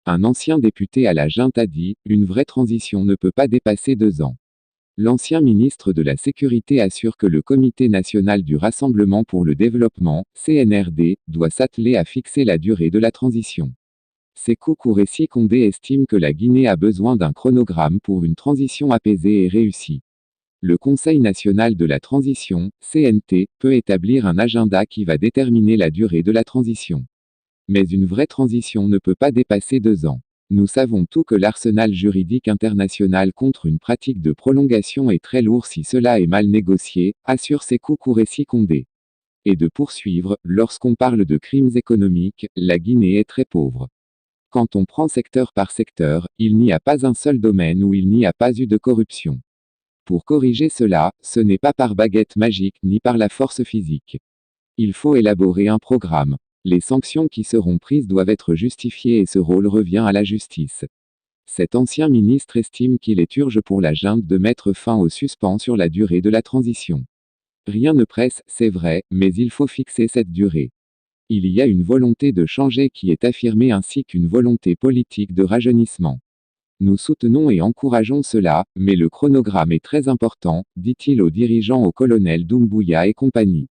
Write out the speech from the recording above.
Un ancien député à la junte a dit, une vraie transition ne peut pas dépasser 2 ans. L'ancien ministre de la Sécurité assure que le Comité national du Rassemblement pour le développement, CNRD, doit s'atteler à fixer la durée de la transition. Sékou Kouressi Condé estime que la Guinée a besoin d'un chronogramme pour une transition apaisée et réussie. Le Conseil national de la transition, CNT, peut établir un agenda qui va déterminer la durée de la transition. Mais une vraie transition ne peut pas dépasser 2 ans. Nous savons tout que l'arsenal juridique international contre une pratique de prolongation est très lourd si cela est mal négocié, assure Sékou Kouressi Condé. Et de poursuivre, lorsqu'on parle de crimes économiques, la Guinée est très pauvre. Quand on prend secteur par secteur, il n'y a pas un seul domaine où il n'y a pas eu de corruption. Pour corriger cela, ce n'est pas par baguette magique ni par la force physique. Il faut élaborer un programme. Les sanctions qui seront prises doivent être justifiées et ce rôle revient à la justice. Cet ancien ministre estime qu'il est urgent pour la junte de mettre fin au suspens sur la durée de la transition. Rien ne presse, c'est vrai, mais il faut fixer cette durée. Il y a une volonté de changer qui est affirmée ainsi qu'une volonté politique de rajeunissement. Nous soutenons et encourageons cela, mais le chronogramme est très important, dit-il aux dirigeants au colonel Doumbouya et compagnie.